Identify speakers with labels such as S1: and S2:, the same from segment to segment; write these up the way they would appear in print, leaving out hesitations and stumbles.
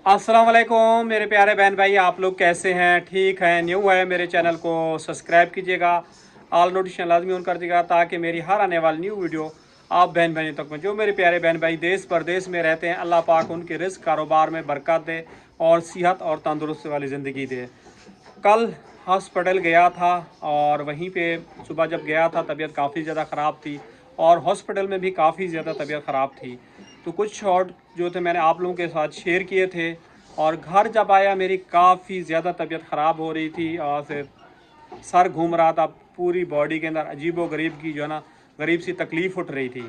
S1: अस्सलाम वालेकुम मेरे प्यारे बहन भाई, आप लोग कैसे हैं? ठीक हैं? न्यू है मेरे चैनल को सब्सक्राइब कीजिएगा, ऑल नोटिफिकेशन लाजमी ऑन कर दीजिएगा ताकि मेरी हर आने वाली न्यू वीडियो आप बहन भाइयों तक में। जो मेरे प्यारे बहन भाई देश परदेश में रहते हैं, अल्लाह पाक उनके रिस्क कारोबार में बरकत दे और सेहत और तंदुरुस्ती वाली ज़िंदगी दे। कल हॉस्पिटल गया था और वहीं पे सुबह जब गया था तबीयत काफ़ी ज़्यादा ख़राब थी और हॉस्पिटल में भी काफ़ी ज़्यादा तबीयत ख़राब थी। तो कुछ शॉट जो थे मैंने आप लोगों के साथ शेयर किए थे। और घर जब आया मेरी काफ़ी ज़्यादा तबीयत ख़राब हो रही थी और फिर सर घूम रहा था, पूरी बॉडी के अंदर अजीब व गरीब की जो है ना गरीब सी तकलीफ़ उठ रही थी।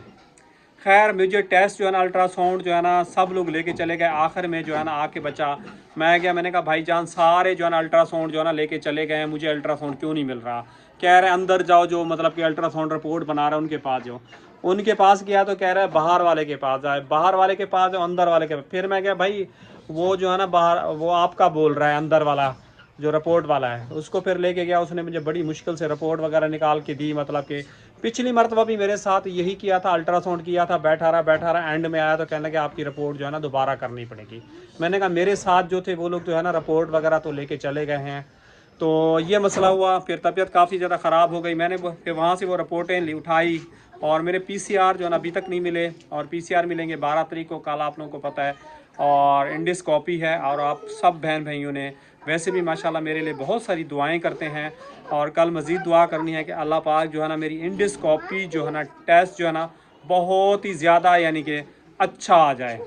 S1: खैर मुझे टेस्ट जो है ना अल्ट्रासाउंड जो है ना सब लोग लेके चले गए। आखिर में जो है ना आके बचा मैं गया। मैंने कहा भाईजान सारे जो है ना अल्ट्रासाउंड जो है ना लेके चले गए हैं, मुझे अल्ट्रासाउंड क्यों नहीं मिल रहा? कह रहे अंदर जाओ, जो मतलब कि अल्ट्रासाउंड रिपोर्ट बना रहे हैं उनके पास जाओ। उनके पास गया तो कह रहा है बाहर वाले के पास जाए, बाहर वाले के पास जाओ, अंदर वाले के पास। फिर मैं गया भाई वो जो है ना बाहर वो आपका बोल रहा है, अंदर वाला जो रिपोर्ट वाला है उसको फिर लेके गया। उसने मुझे बड़ी मुश्किल से रिपोर्ट वगैरह निकाल के दी। मतलब कि पिछली मरतबा भी मेरे साथ यही किया था, अल्ट्रासाउंड किया था, बैठा रहा एंड में आया तो कहने लगे आपकी रिपोर्ट जो है ना दोबारा करनी पड़ेगी। मैंने कहा मेरे साथ जो थे वो लोग जो है ना रिपोर्ट वगैरह तो लेके चले गए हैं। तो ये मसला हुआ, फिर तबीयत काफ़ी ज़्यादा ख़राब हो गई। मैंने फिर वहाँ से वो रिपोर्टें ली उठाई और मेरे पीसीआर जो है ना अभी तक नहीं मिले और पीसीआर मिलेंगे 12 तारीख को, कल आप लोगों को पता है। और इंडिस्कोपी है और आप सब बहन भाइयों ने वैसे भी माशाल्लाह मेरे लिए बहुत सारी दुआएं करते हैं और कल मज़ीद दुआ करनी है कि अल्लाह पाक जो है ना मेरी इंडिस्कोपी जो है ना टेस्ट जो है ना बहुत ही ज़्यादा यानी कि अच्छा आ जाए।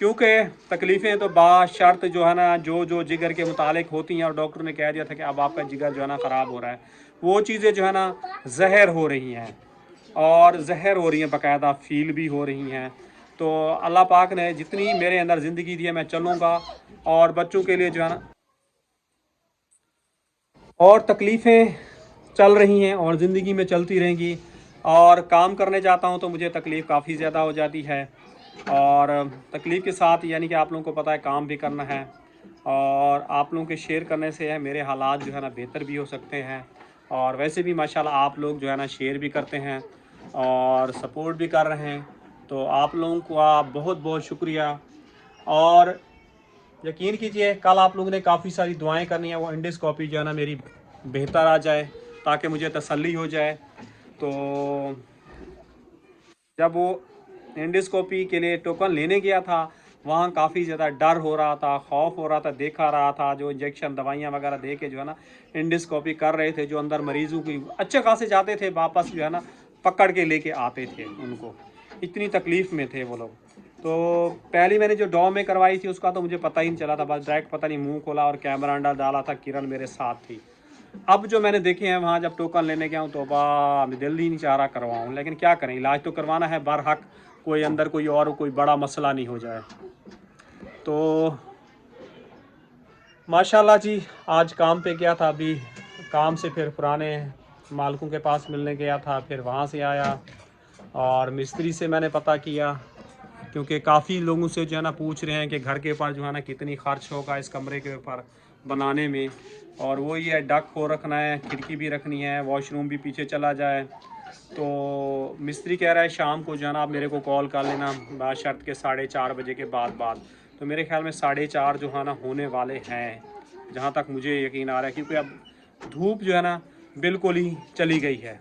S1: क्योंकि तकलीफ़ें तो बाशर्त जो है ना जो जो जिगर के मुतालिक होती हैं और डॉक्टर ने कह दिया था कि अब आपका जिगर जो है ना ख़राब हो रहा है, वो चीज़ें जो है ना जहर हो रही हैं और जहर हो रही हैं, बाकायदा फ़ील भी हो रही हैं। तो अल्लाह पाक ने जितनी मेरे अंदर ज़िंदगी दी है मैं चलूँगा और बच्चों के लिए जो है ना और तकलीफ़ें चल रही हैं और ज़िंदगी में चलती रहेंगी। और काम करने जाता हूँ तो मुझे तकलीफ़ काफ़ी ज़्यादा हो जाती है और तकलीफ़ के साथ यानी कि आप लोगों को पता है काम भी करना है और आप लोगों के शेयर करने से है मेरे हालात जो है ना बेहतर भी हो सकते हैं। और वैसे भी माशाल्लाह आप लोग जो है ना शेयर भी करते हैं और सपोर्ट भी कर रहे हैं, तो आप लोगों का बहुत बहुत शुक्रिया। और यकीन कीजिए कल आप लोगों ने काफ़ी सारी दुआएं करनी है, वो इंडिस्कोपी जो है ना मेरी बेहतर आ जाए ताकि मुझे तसल्ली हो जाए। तो जब वो इंडिस्कोपी के लिए टोकन लेने गया था वहाँ काफ़ी ज़्यादा डर हो रहा था, खौफ हो रहा था। देखा रहा था जो इंजेक्शन दवाइयाँ वगैरह दे के जो है ना इंडिस्कोपी कर रहे थे, जो अंदर मरीज़ों की अच्छे खासे जाते थे वापस जो है ना पकड़ के लेके आते थे उनको, इतनी तकलीफ़ में थे वो लोग। तो पहली मैंने जो डॉ में करवाई थी उसका तो मुझे पता ही नहीं चला था, बस डायरेक्ट पता नहीं मुंह खोला और कैमरा अंडा डाला था, किरण मेरे साथ थी। अब जो मैंने देखे हैं वहाँ जब टोकन लेने गया हूँ तो दिल ही नहीं चाह रहा करवाऊँ, लेकिन क्या करें, इलाज तो करवाना है बरहक, कोई अंदर कोई और कोई बड़ा मसला नहीं हो जाए। तो माशाल्लाह जी आज काम पे गया था, अभी काम से फिर पुराने मालिकों के पास मिलने गया था, फिर वहाँ से आया और मिस्त्री से मैंने पता किया क्योंकि काफ़ी लोगों से जो है ना पूछ रहे हैं कि घर के ऊपर जो है ना कितनी खर्च होगा इस कमरे के ऊपर बनाने में। और वो ये डक हो रखना है, खिड़की भी रखनी है, वॉशरूम भी पीछे चला जाए। तो मिस्त्री कह रहा है शाम को जो है ना आप मेरे को कॉल कर लेना बाशर्त के 4:30 बजे के बाद। तो मेरे ख्याल में 4:30 जो है ना होने वाले हैं, जहाँ तक मुझे यकीन आ रहा है, क्योंकि अब धूप जो है ना बिल्कुल ही चली गई है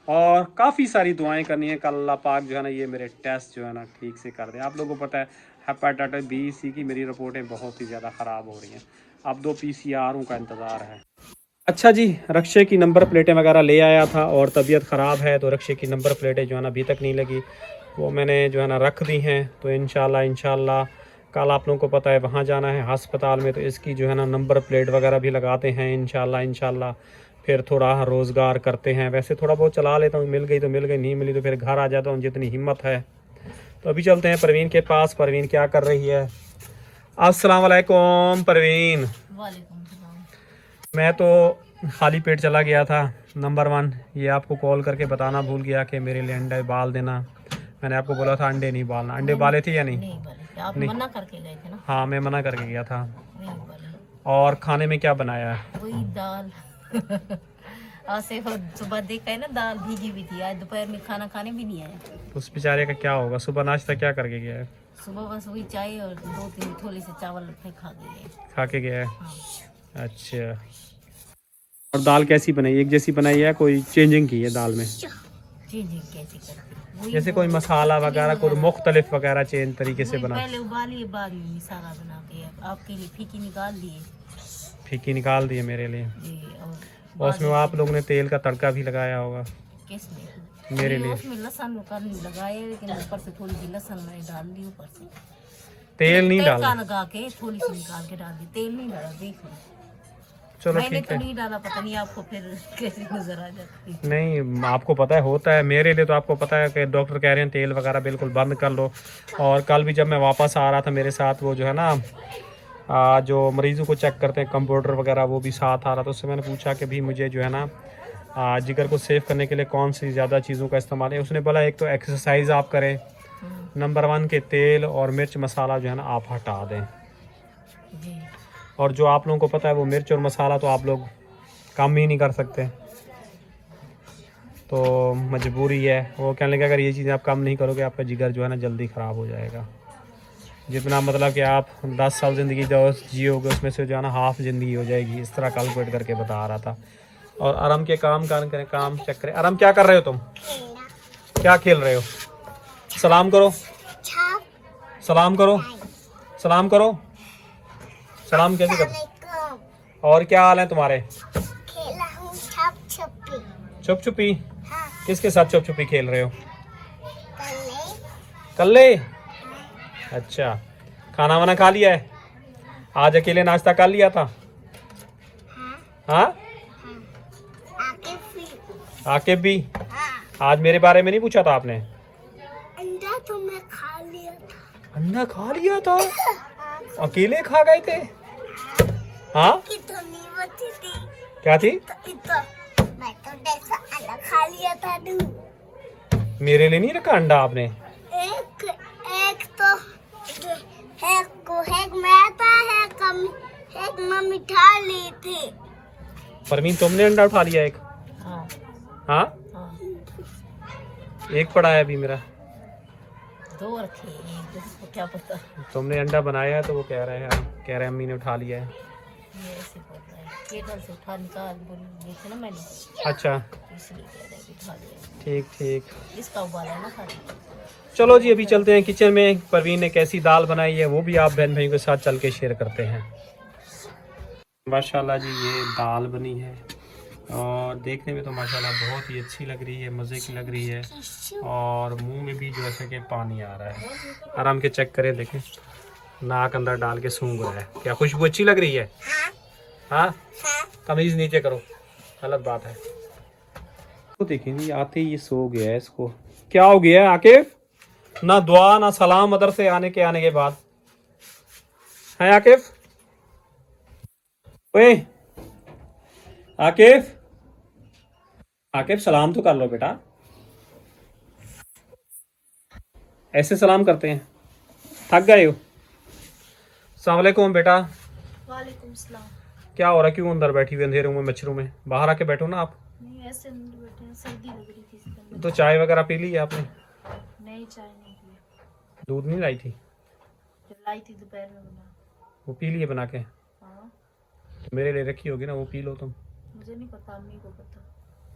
S1: और काफ़ी सारी दुआएं करनी है। कल अल्लाह पाक जो है ना ये मेरे टेस्ट जो है ना ठीक से कर दे। आप लोगों को पता है हेपेटाइटिस बी सी की मेरी रिपोर्टें बहुत ही ज़्यादा ख़राब हो रही हैं, अब 2 पीसीआरों का इंतज़ार है। अच्छा जी, रक्शे की नंबर प्लेटें वगैरह ले आया था और तबीयत ख़राब है तो रक्शे की नंबर प्लेटें जो है ना अभी तक नहीं लगी, वो मैंने जो है ना रख दी हैं। तो इंशाल्लाह कल आप लोगों को पता है वहाँ जाना है अस्पताल में, तो इसकी जो है ना नंबर प्लेट वगैरह भी लगाते हैं इंशाल्लाह। फिर थोड़ा रोज़गार करते हैं, वैसे थोड़ा बहुत चला लेता हूँ, मिल गई तो मिल गई, नहीं मिली तो फिर घर आ जाता हूँ जितनी हिम्मत है। तो अभी चलते हैं परवीन के पास। परवीन क्या कर रही है? अस्सलाम वालेकुम परवीन।
S2: वालेकुम सलाम।
S1: मैं तो खाली पेट चला गया था। नंबर 1 ये आपको कॉल करके बताना भूल गया कि मेरे लिए अंडे बाल देना। मैंने आपको बोला था अंडे नहीं बालना। अंडे बाले थे या नहीं?
S2: नहीं वाले थे, आप
S1: नहीं,
S2: मना करके गए थे ना।
S1: हाँ मैं मना करके गया था।
S2: नहीं वाले,
S1: और खाने में क्या बनाया है?
S2: वही दाल। आज से सुबह देखा है ना, दाल भीगी हुई थी, आज दोपहर में खाना खाने भी नहीं आया।
S1: उस बेचारे का क्या होगा? सुबह नाश्ता क्या करके गया है?
S2: सुबह बस वही चाय और 2-3 थोड़ी से चावल फिर खा गए।
S1: खा के गया है।
S2: हाँ।
S1: अच्छा, और दाल कैसी बनाई? एक जैसी बनाई है, कोई चेंजिंग की है दाल में?
S2: जी कैसे करते वही
S1: जैसे कोई मसाला वगैरह कोई मुख्तलिफ वगैरह चेंज तरीके से
S2: वही
S1: बना?
S2: पहले उबालिए, बाद में मसाला बना के आपके लिए फीकी निकाल दिए।
S1: फीकी निकाल दी है मेरे लिए।
S2: जी,
S1: और उसमें आप लोगों ने तेल का तड़का भी लगाया होगा
S2: किसमें?
S1: मेरे लिए।
S2: उसमें लहसुन का नहीं लगाया, लेकिन ऊपर से थोड़ी सी लहसुन मैंने डाल दी ऊपर से।
S1: तेल नहीं डाला?
S2: का लगा के थोड़ी सी निकाल के डाल दी, तेल नहीं डाला। देख लो,
S1: चलो
S2: मैंने
S1: ठीक
S2: तो
S1: है।
S2: नहीं डाला, पता नहीं आपको फिर कैसे नजर आ जाती।
S1: नहीं, आपको पता है होता है, मेरे लिए तो आपको पता है कि डॉक्टर कह रहे हैं तेल वगैरह बिल्कुल बंद कर लो। और कल भी जब मैं वापस आ रहा था, मेरे साथ वो जो है ना जो मरीज़ों को चेक करते हैं कंप्यूटर वगैरह, वो भी साथ आ रहा था। उससे मैंने पूछा कि भी मुझे जो है ना जिगर को सेव करने के लिए कौन सी ज़्यादा चीज़ों का इस्तेमाल है। उसने बोला एक तो एक्सरसाइज आप करें, नंबर 1 के तेल और मिर्च मसाला जो है ना आप हटा दें।
S2: जी।
S1: और जो आप लोगों को पता है वो मिर्च और मसाला तो आप लोग कम ही नहीं कर सकते, तो मजबूरी है। वो कहने लगे अगर ये चीज़ें आप कम नहीं करोगे आपका जिगर जो है ना जल्दी ख़राब हो जाएगा। जितना मतलब कि आप 10 साल ज़िंदगी जो जियोगे उसमें से जो है ना हाफ ज़िंदगी हो जाएगी, इस तरह कैलकुलेट करके बता रहा था। और आराम के काम करें, काम चेक करें। आराम क्या कर रहे हो तुम? क्या खेल रहे हो? सलाम करो, सलाम करो, सलाम करो। सलाम कैसे कर? और क्या हाल है तुम्हारे?
S3: खेला हूँ छप छपी।
S1: छुप छुपी?
S3: हाँ,
S1: किसके साथ छुप छुपी खेल रहे हो?
S3: कल
S1: कल्ले? अच्छा, खाना वाना खा लिया है? आज अकेले नाश्ता कर लिया था? हाँ,
S3: आके फिर
S1: आके भी?
S3: हाँ,
S1: आज मेरे बारे में नहीं पूछा था आपने?
S3: अंडा तो मैं खा लिया था।
S1: अंडा खा लिया था? अकेले खा गए थे? हाँ,
S3: कि तो नहीं बची थी
S1: क्या थी?
S3: तो मैं तो जैसा अंडा खा लिया था तू।
S1: मेरे लिए नहीं रखा अंडा आपने?
S3: एक एक तो एक मैं था, एक मम्मी खा ली थी।
S1: परवीन तुमने अंडा उठा लिया एक?
S2: हाँ
S1: हाँ,
S2: हाँ,
S1: एक पड़ा है अभी मेरा।
S2: 2 रखे हैं, किसको क्या पता।
S1: तुमने अंडा बनाया है तो वो कह रहे हैं अम्मी ने उठा लिया है।
S2: ये ऐसे बोल रहा है, केटल से उठा निकाल बोली थी ना मैंने,
S1: अच्छा,
S2: इसलिए कह रहा है कि उठा लिया।
S1: ठीक ठीक।
S2: इसका उबाला है ना खाली।
S1: चलो जी, अभी चलते हैं किचन में। परवीन ने कैसी दाल बनाई है वो भी आप बहन भाइयों के साथ चल के शेयर करते हैं। माशाल्लाह जी, ये दाल बनी है और देखने में तो माशाल्लाह बहुत ही अच्छी लग रही है, मज़े की लग रही है। और मुंह में भी जो ऐसे कि पानी आ रहा है। आराम के चेक करें, देखें, नाक अंदर डाल के सूंघ रहा है। क्या खुशबू अच्छी लग रही है? हाँ, तमीज़ नीचे करो, गलत बात है। तो देखें जी, आते ही ये सो गया है। इसको क्या हो गया है आकिफ? ना दुआ ना सलाम मदरसे आने के बाद है आकिफ? ओए आकिफ, आकिफ सलाम तो कर लो बेटा। ऐसे सलाम करते हैं? थक गए हो? अस्सलाम वालेकुम बेटा।
S3: वालेकुम सलाम।
S1: क्या हो रहा है? क्यों अंदर बैठी हुई अंधेरों में मच्छरों में? बाहर आके बैठो ना आप।
S3: नहीं, ऐसे अंदर बैठे हैं, सर्दी लग रही थी इसलिए।
S1: तो चाय वगैरह पी ली है आपने?
S3: नहीं, चाय नहीं पी।
S1: दूध नहीं लाई थी?
S3: जब लाई थी दोपहर में बना।
S1: वो पी लिए बना के?
S3: हाँ,
S1: मेरे लिए रखी होगी ना, वो पी लो तुम।
S3: मुझे नहीं पता, अम्मी को पता।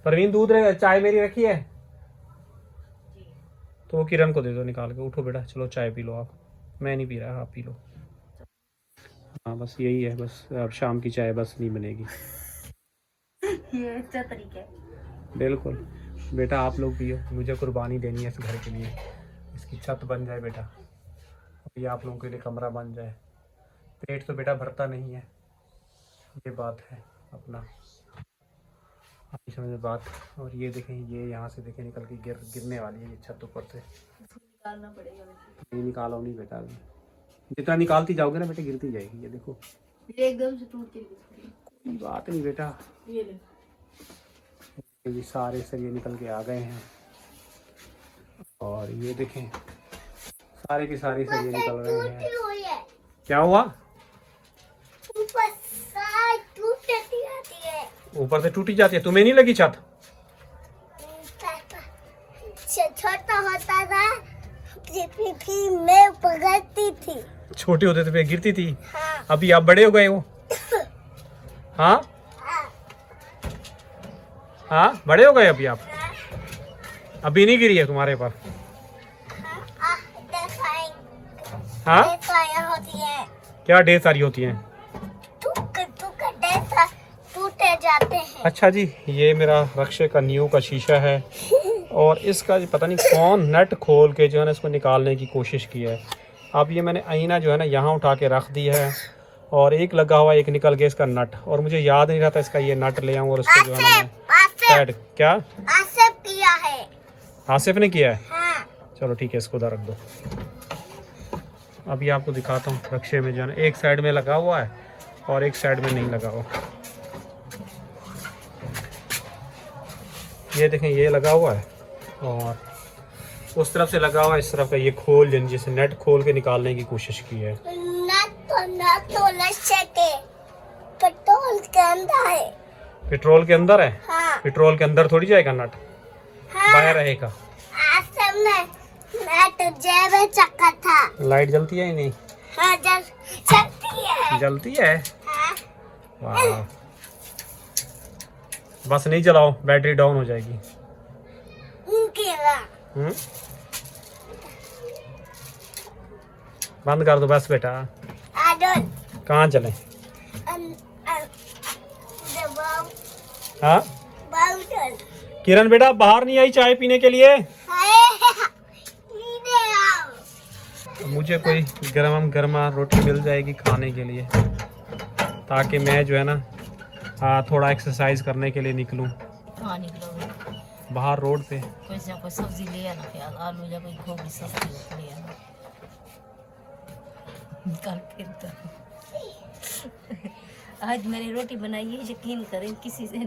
S1: परवीन चाय मेरी रखी है तो वो किरण को दे दो निकाल के। उठो बेटा, चलो चाय पी लो आप। मैं नहीं पी रहा, आप पी लो। हाँ, बस यही है, बस अब शाम की चाय बस नहीं बनेगी।
S3: ये अच्छा तरीका है।
S1: बिल्कुल बेटा, आप लोग पियो, मुझे कुर्बानी देनी है इस घर के लिए। इसकी छत बन जाए बेटा, ये आप लोगों के लिए कमरा बन जाए। पेट तो बेटा भरता नहीं है, ये बात है अपना, आप समझ बात। और ये देखें, ये यहाँ से देखें निकल के गिरने वाली है ये छत ऊपर से।
S3: निकालना पड़ेगा वैसे।
S1: नहीं निकालो नहीं बेटा, जितना निकालती जाओगे ना बेटा गिरती जाएगी। ये देखो,
S3: ये एकदम से टूट के गिरी।
S1: कोई बात नहीं बेटा,
S3: ये ले।
S1: ये सारे सरिये निकल के आ गए हैं। और ये देखें, सारे के सारे सरिये निकल रहे हैं। क्या हुआ?
S3: ऊपर साइड टूटती आती है।
S1: ऊपर से टूटी जाती है? तुम्हें नहीं लगी छत?
S3: छोटा होता था थी मैं पकड़ती थी।
S1: छोटे होते थे फिर गिरती थी।
S3: हाँ।
S1: अभी आप बड़े हो गए हो। हाँ हाँ, बड़े हो गए अभी आप। अभी नहीं गिरी है तुम्हारे पर। हाँ,
S3: होती है।
S1: क्या ढेर सारी होती हैं।
S3: टूटे जाते हैं।
S1: अच्छा जी, ये मेरा रक्शे का न्यू का शीशा है और इसका पता नहीं कौन नट खोल के जो है ना इसको निकालने की कोशिश की है। अब ये मैंने आईना जो है ना यहाँ उठा के रख दिया है और एक लगा हुआ एक निकल गया इसका नट, और मुझे याद नहीं रहता इसका ये नट ले आऊँ और इसको जो है ना मैं टाइट। क्या
S3: आसिफ किया है?
S1: आसिफ ने किया है?
S3: हाँ।
S1: चलो ठीक है, इसको उधर रख दो। अभी आपको दिखाता हूँ रक्शे में जो है ना एक साइड में लगा हुआ है और एक साइड में नहीं लगा हुआ। ये देखें, ये लगा हुआ है और उस तरफ से लगा हुआ है, इस तरफ का ये खोल जिसे नेट खोल के निकालने की कोशिश की है।
S3: नट तो नशे के पेट्रोल के अंदर है।
S1: पेट्रोल के अंदर है?
S3: हाँ।
S1: पेट्रोल के अंदर थोड़ी जाएगा नट।
S3: हाँ।
S1: बाहर रहेगा।
S3: आसिफ ने नट जेब में चक्का था।
S1: लाइट जलती है ही नहीं?
S3: हाँ, जलती है।
S1: जलती है?
S3: हाँ।
S1: वाह, बस नहीं चलाओ, बैटरी डाउन हो जाएगी। बंद कर दो बस बेटा। कहाँ चले? हाँ किरण बेटा, बाहर नहीं आई चाय पीने के लिए? मुझे कोई गर्मा रोटी मिल जाएगी खाने के लिए, ताकि मैं जो है ना थोड़ा एक्सरसाइज करने के लिए निकलूं।
S2: हाँ निकलो
S1: बाहर रोड पे।
S2: कोई सब्जी ले आना, फिर आलू या कोई गोभी सब्जी ले आना। कल फिर तो आज मैंने रोटी बनाई है, यकीन करें किसी से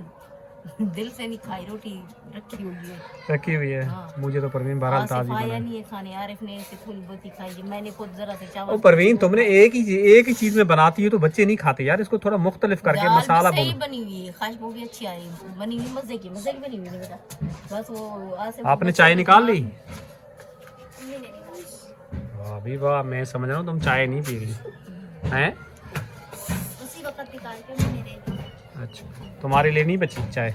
S2: दिल से नहीं खाई, रोटी रखी हुई है।
S1: रखी हुई है?
S2: हाँ।
S1: मुझे तो परवीन बहरहाल ताजी
S2: खाया
S1: बनाई।
S2: नहीं है खाने, आरिफ ने ऐसे थोड़ी बहुत ही खाई, मैंने खुद जरा से
S1: ओ
S2: चावल।
S1: परवीन, तुमने एक ही चीज में बनाती हो तो बच्चे नहीं खाते यार, इसको थोड़ा मुख्तलिफ करके
S2: दाल
S1: मसाला
S2: भी सही
S1: बोलो।
S2: बनी हुई है, खाश वो भी अच्छी आई, बनी हुई मजे की बनी हुई है बेटा। बस वो आसिफ
S1: आपने चाय निकाल ली? वाह भी वाह, मैं समझ रहा हूँ तुम चाय नहीं पी रही हैं।
S2: उसी वक्त निकाल के मैंने दे दी।
S1: अच्छा, तुम्हारे लिए नहीं बची चाय?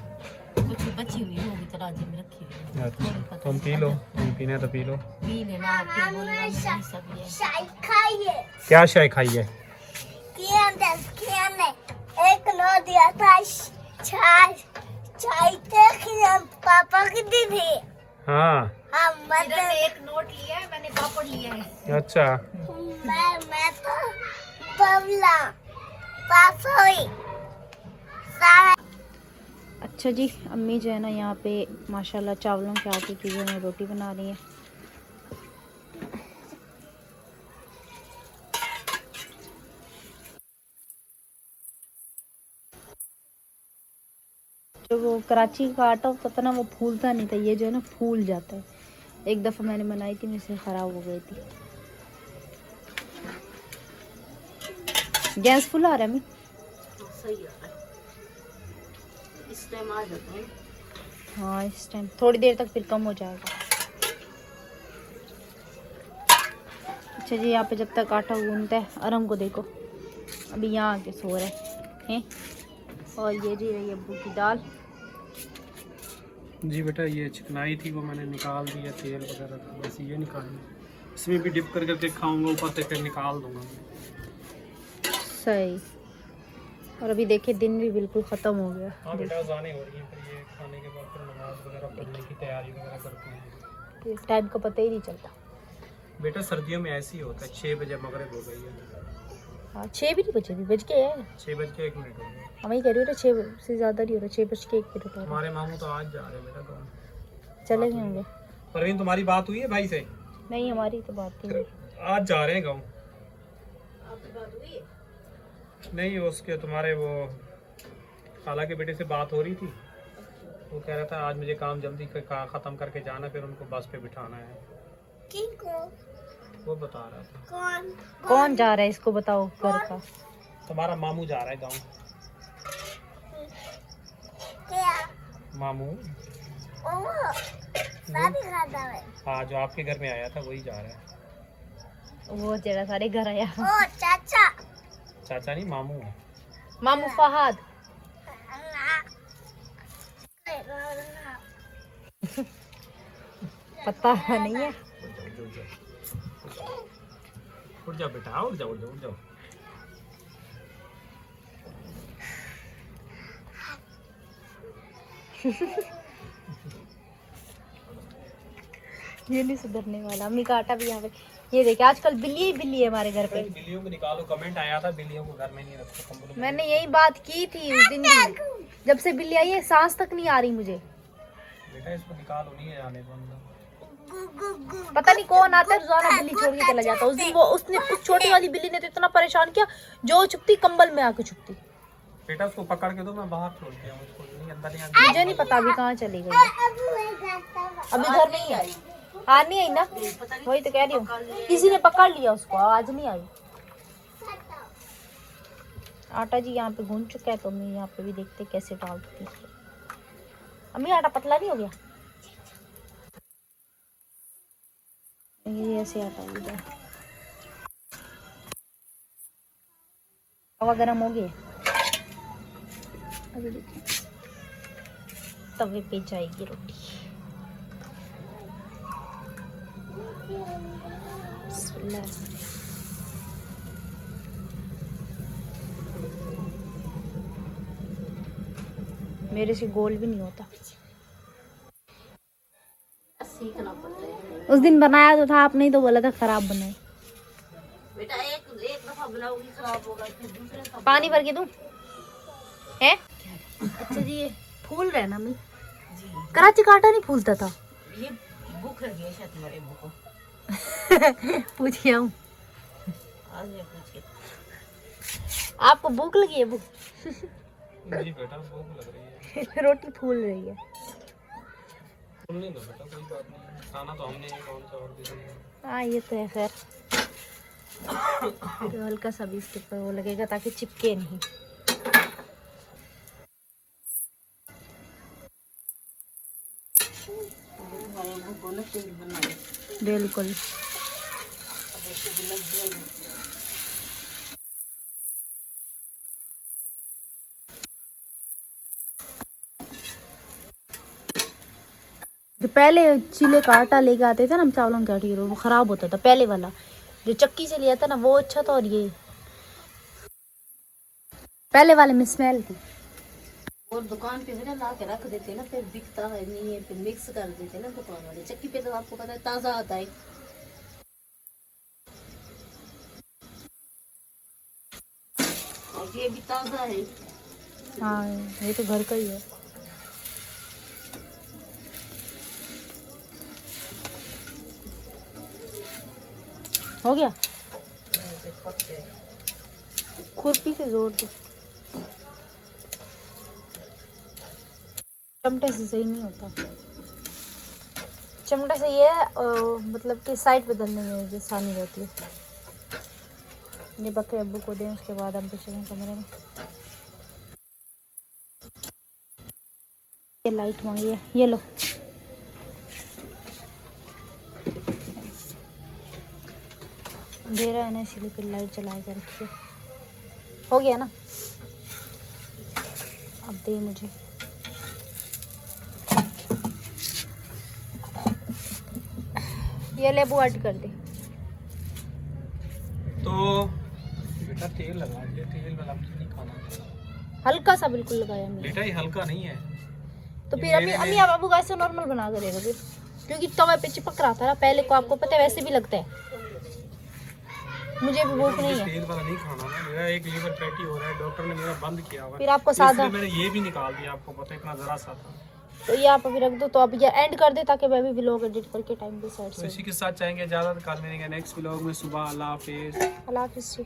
S2: कुछ बची हुई होगी तो राजी में रखी हुई है।
S1: अच्छा, तुम पी लो, तुम पीने तो पी लो।
S2: पी लेना, आप क्या बोलेगा, मैं नहीं सब ये
S3: चाय खाइए।
S1: क्या चाय खाई है?
S3: किरण ने एक नो दिया था चाय पापा की दी थी।
S1: हाँ।
S3: हाँ,
S2: इधर से एक नोट लिया है मैंने, पापड़ लिया है।
S1: अच्छा,
S3: मैं तो बबला पापा हुई सारा।
S4: अच्छा जी, अम्मी जो है ना यहाँ पे माशाल्लाह चावलों के आटे की जो है रोटी बना रही है। जो वो कराची का आटा होता था ना, वो फूलता नहीं था, ये जो है ना फूल जाता है। एक दफ़ा मैंने बनाई थी, मुझसे ख़राब हो गई थी। गैस फुल आ रहा है अम्मी?
S2: सही है, इस टाइम आ जाता है।
S4: हाँ, इस टाइम थोड़ी देर तक फिर कम हो जाएगा। अच्छा जी, यहाँ पे जब तक आटा गूंदता है, अरम को देखो अभी यहाँ आके सो रहे हैं। और ये जी रही अब्बू की दाल।
S1: जी बेटा, ये चिकनाई थी वो मैंने निकाल दिया, तेल वगैरह था, बस ये निकाली। इसमें भी डिप कर करके खाऊंगा, ऊपर से फिर निकाल दूंगा।
S4: सही। और अभी देखिए दिन भी बिल्कुल ख़त्म हो गया।
S1: हाँ बेटा, अज़ानें हो रही हैं, फिर ये खाने के बाद फिर नमाज वगैरह पढ़ने की तैयारी वगैरह करते हैं।
S4: टाइम का पता ही नहीं चलता।
S1: बेटा सर्दियों में ऐसे ही होता है, 6 बजे मगरिब हो गई है।
S4: हाँ, 6 भी नहीं बजे, भी बज के है।
S1: 6:01 हो गए।
S4: हम ही कह रही हो, 6 से ज़्यादा नहीं हो रहा, 6:01 हो रहा।
S1: हमारे मामू तो आज जा रहे हैं बेटा गाँव।
S4: चले गए होंगे।
S1: परवीन, तुम्हारी बात हुई है भाई से?
S4: नहीं, हमारी तो बात नहीं हुई।
S1: आज जा रहे हैं गाँव। नहीं, उसके तुम्हारे वो खाला के बेटे से बात हो रही थी, वो कह रहा था आज मुझे काम जल्दी ख़त्म करके जाना, फिर उनको बस पे बिठाना है।
S3: किनको?
S1: वो बता रहा था।
S4: कौन जा रहा है इसको बताओ घर का?
S1: तुम्हारा मामू जा रहा है गाँव।
S3: क्या?
S1: मामू।
S3: ओ, सारी खाता है।
S1: हाँ, जो आपके घर में आया था वही जा रहा है।
S4: वो जेड़ा सारे घर आया।
S3: ओ चाचा
S1: चाचा नहीं, मामू है।
S4: मामू फहद। पता नहीं है।
S1: उठ जाओ बेटा, उठ जाओ, उठ जाओ, उठ जाओ।
S4: ये नहीं सुधरने वाला। अम्मी का आटा भी यहाँ पे। ये देखिए आजकल बिल्ली ही बिल्ली है हमारे घर पे।
S1: बिल्लियों को निकालो, कमेंट आया था बिल्लियों को घर में नहीं रखो, कंबलों में।
S4: मैंने यही बात की थी उस दिन भी। जब से बिल्ली आई है सांस तक नहीं आ रही मुझे।
S1: बेटा इसको निकालो, नहीं है जाने दो अंदर।
S4: पता नहीं कौन आता है रोजाना बिल्ली छोड़ के चला जाता है। उस दिन वो उसने उस छोटी वाली बिल्ली ने तो इतना परेशान किया, जो छुपती कंबल में आके छुपती।
S1: बेटा उसको पकड़ के दो, मैं बाहर छोड़ दिया हूं उसको, नहीं अंदर नहीं
S4: मुझे नहीं पता अभी कहाँ चली गई है। अभी घर नहीं आई। आज नहीं आई ना, वही तो कह रही हूँ। किसी ने पकड़ लिया उसको, आज नहीं आई। आटा जी यहाँ पे गूंज चुका है, तो मैं यहाँ पे भी देखते कैसे डालती है। अम्मी आटा पतला नहीं हो गया? ये ऐसे आटा हो गया। तवा गरम हो गया। अभी देखिए तवे पे जाएगी रोटी। बिस्मिल्लाह। मेरे से गोल भी नहीं होता।
S2: सीखना पड़ता है
S4: उस दिन बनाया तो था, आपने ही तो बोला था खराब बनाए।
S2: बेटा। एक दफा बनाओगी खराब होगा, फिर दूसरे दफा
S4: पानी भर के दूं? है? अच्छा जी ये फूल रहा है ना। मैं कराची का आटा नहीं फूलता था।
S2: ये भूख लगी है शायद तुम्हारे मुंह को।
S4: पूछ के आऊं?
S2: आज मैं पूछ के।
S4: आपको भूख लगी है? भूख
S1: जी बेटा, भूख लग रही है।
S4: रोटी फूल रही है।
S1: फूलने दो बेटा, कोई बात नहीं, खाना तो हमने ही कौन सा और दे दिया।
S4: हाँ ये तो है खैर। तो हल्का सा भी इसके ऊपर वो लगेगा ताकि चिपके नहीं।
S2: तुम्हारे मुंह को ना तेल बनाए।
S4: बिल्कुल। जो पहले चीले का आटा लेके आते थे ना हम चावलों के आटे, वो खराब होता था पहले वाला। जो चक्की से लिया था ना वो अच्छा था, और ये पहले वाले में स्मेल थी।
S2: और दुकान पे है ना ला के रख देते ना, फिर बिकता है नहीं है, फिर मिक्स कर देते ना दुकान वाले। चक्की पे तो आपको पता है ताजा आता है। और ये भी ताजा है।
S4: हाँ ये तो घर का ही है। हो गया। खुरपी से जोर दो, चमटे से सही नहीं होता। चमटे से ये मतलब कि साइड बदलने में आसानी रहती है। ये बकरे अब्बू को दें, उसके बाद हम चलें कमरे में। ये लाइट मांगी है, ये लो। अंधेरा है ना इसलिए फिर लाइट जला के रखिए। हो गया ना? अब दे मुझे। ये लेबू ऐड कर दे।
S1: तो बेटा तेल लगा दिया, तेल वाला मुझे नहीं खाना।
S4: हल्का सा बिल्कुल लगाया मैंने।
S1: बेटा ये हल्का नहीं है।
S4: तो फिर अम्मी आप अबू का ऐसे नॉर्मल बना कर देगा फिर, क्योंकि तवे पे चिपक रहा था ना पहले को, आपको पता है वैसे भी लगता है। मुझे भी भूख नहीं है।
S1: तेल वाला नहीं खाना ना, मेरा एक लीवर फैटी हो रहा है, डॉक्टर ने मेरा बंद किया हुआ है।
S4: फिर आपको सादा,
S1: मैंने ये भी निकाल दिया, आपको पता है इतना जरा सा था।
S4: तो ये आप अभी रख दो। तो अब ये एंड कर दे ताकि मैं भी व्लॉग एडिट करके टाइम पे साइड
S1: तो
S4: से।
S1: इसी के साथ चाहेंगे इजाजत, कल मिलेंगे नेक्स्ट व्लॉग में। सुबह, अल्लाह हाफिज़।
S4: अल्लाह हाफिज़।